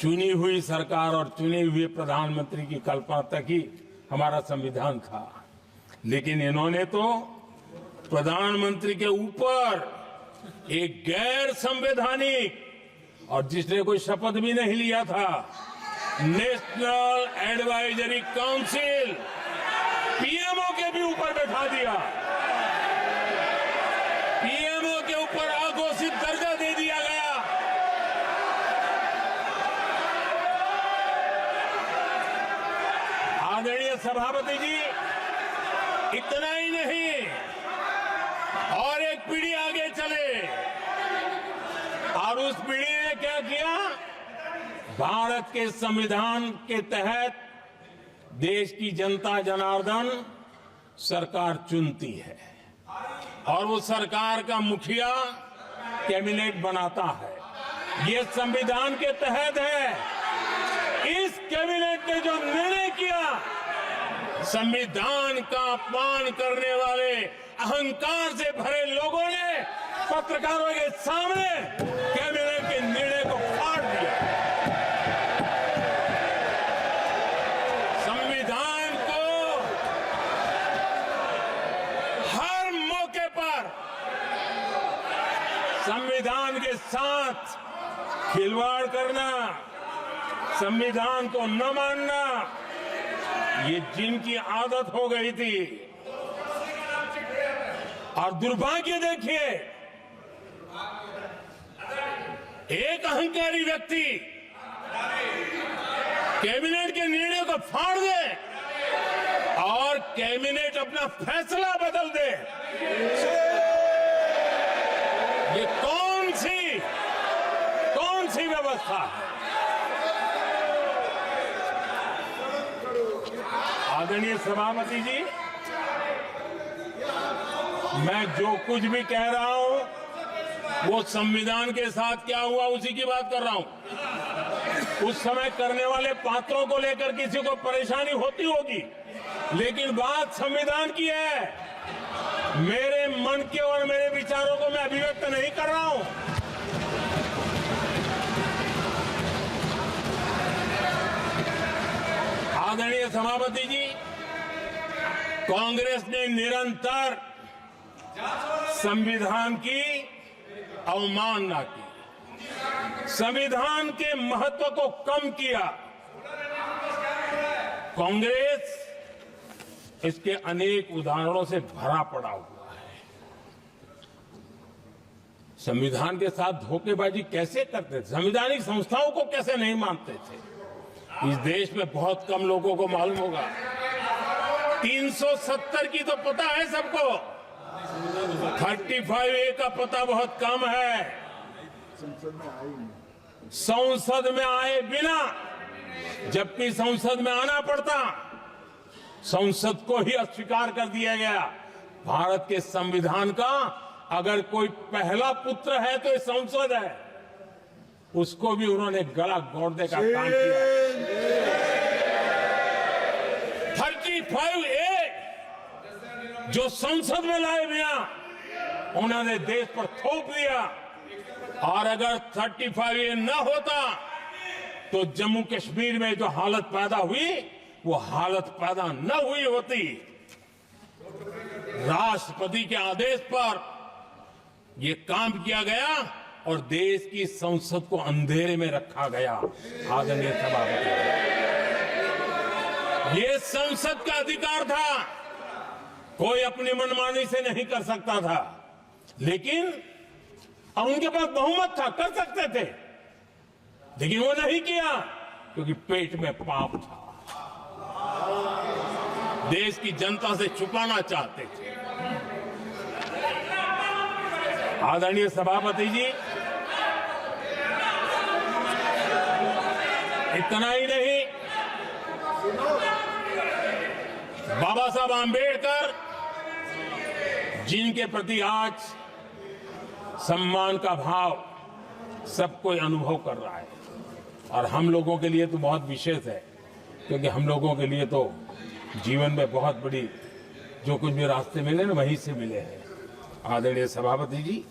चुनी हुई सरकार और चुने हुए प्रधानमंत्री की कल्पना तक ही हमारा संविधान था, लेकिन इन्होंने तो प्रधानमंत्री के ऊपर एक गैर संवैधानिक, और जिसने कोई शपथ भी नहीं लिया था, नेशनल एडवाइजरी काउंसिल पीएमओ के भी ऊपर बैठा दिया। पीएमओ के ऊपर अघोषित दर्जा दे दिया गया। आदरणीय सभापति जी, इतना ही नहीं, और एक पीढ़ी आगे चले, और उस पीढ़ी ने क्या किया? भारत के संविधान के तहत देश की जनता जनार्दन सरकार चुनती है और वो सरकार का मुखिया कैबिनेट बनाता है। ये संविधान के तहत है। इस कैबिनेट ने जो निर्णय किया, संविधान का अपमान करने वाले अहंकार से भरे लोगों ने पत्रकारों के सामने कैबिनेट के निर्णय को फाड़ दिया। संविधान को हर मौके पर संविधान के साथ खिलवाड़ करना, संविधान को न मानना, ये जिनकी आदत हो गई थी। और दुर्भाग्य देखिए, एक अहंकारी व्यक्ति कैबिनेट के निर्णय को फाड़ दे और कैबिनेट अपना फैसला बदल दे। ये कौन सी व्यवस्था है? आदरणीय सभापति जी, मैं जो कुछ भी कह रहा हूं वो संविधान के साथ क्या हुआ उसी की बात कर रहा हूं। उस समय करने वाले पात्रों को लेकर किसी को परेशानी होती होगी, लेकिन बात संविधान की है। मेरे मन के और मेरे विचारों को मैं अभिव्यक्त नहीं कर रहा हूं। आदरणीय सभापति जी, कांग्रेस ने निरंतर संविधान की अवमानना की, संविधान के महत्व को कम किया। कांग्रेस इसके अनेक उदाहरणों से भरा पड़ा हुआ है। संविधान के साथ धोखेबाजी कैसे करते थे, संवैधानिक संस्थाओं को कैसे नहीं मानते थे, इस देश में बहुत कम लोगों को मालूम होगा। 370 की तो पता है सबको, 35A का पता बहुत कम है। संसद में आए बिना, जबकि संसद में आना पड़ता, संसद को ही अस्वीकार कर दिया गया। भारत के संविधान का अगर कोई पहला पुत्र है तो ये संसद है, उसको भी उन्होंने गला घोटने का काम किया। 35A जो संसद में लाए बिना उन्होंने देश पर थोप दिया, और अगर 35A न होता तो जम्मू कश्मीर में जो हालत पैदा हुई वो हालत पैदा न हुई होती। राष्ट्रपति के आदेश पर यह काम किया गया और देश की संसद को अंधेरे में रखा गया। आदरणीय सभापति, ये संसद का अधिकार था, कोई अपनी मनमानी से नहीं कर सकता था, लेकिन और उनके पास बहुमत था, कर सकते थे, लेकिन वो नहीं किया क्योंकि पेट में पाप था, देश की जनता से छुपाना चाहते थे। आदरणीय सभापति जी, इतना ही नहीं, बाबा साहब आंबेडकर जिनके प्रति आज सम्मान का भाव सब कोई अनुभव कर रहा है, और हम लोगों के लिए तो बहुत विशेष है, क्योंकि हम लोगों के लिए तो जीवन में बहुत बड़ी जो कुछ भी रास्ते मिले ना वहीं से मिले हैं। आदरणीय सभापति जी,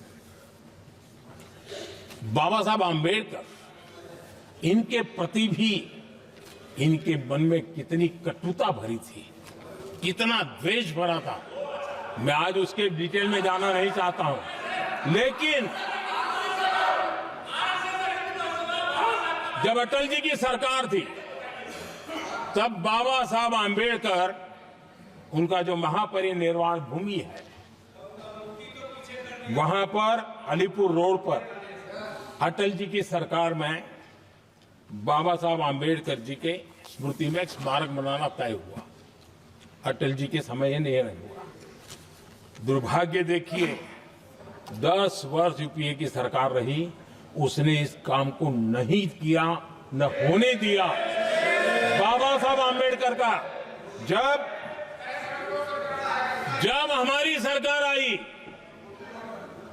बाबा साहब आंबेडकर इनके प्रति भी इनके मन में कितनी कटुता भरी थी, कितना द्वेष भरा था। मैं आज उसके डिटेल में जाना नहीं चाहता हूं, लेकिन जब अटल जी की सरकार थी तब बाबा साहब आंबेडकर, उनका जो महापरिनिर्वाण भूमि है, वहां पर अलीपुर रोड पर अटल जी की सरकार में बाबा साहब आंबेडकर जी के स्मृति में एक स्मारक बनाना तय हुआ। अटल जी के समय ये नहीं हुआ। दुर्भाग्य देखिए, 10 वर्ष यूपीए की सरकार रही, उसने इस काम को नहीं किया, न होने दिया। बाबा साहब आंबेडकर का जब हमारी सरकार आई,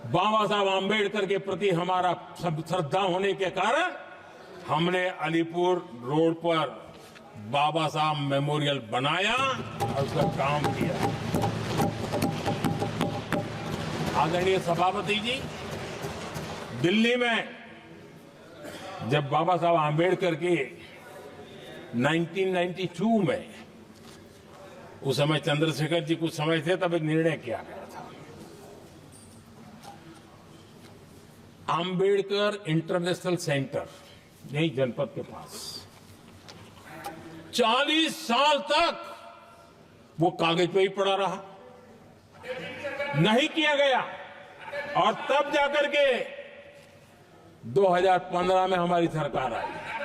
बाबा साहब आंबेडकर के प्रति हमारा श्रद्धा होने के कारण हमने अलीपुर रोड पर बाबा साहब मेमोरियल बनाया और उसका काम किया। आदरणीय सभापति जी, दिल्ली में जब बाबा साहब आंबेडकर के 1992 में, उस समय चंद्रशेखर जी कुछ समय थे, तब एक निर्णय किया गया था, आंबेडकर इंटरनेशनल सेंटर, यही जनपद के पास 40 साल तक वो कागज पे ही पड़ा रहा, नहीं किया गया। और तब जाकर के 2015 में हमारी सरकार आई।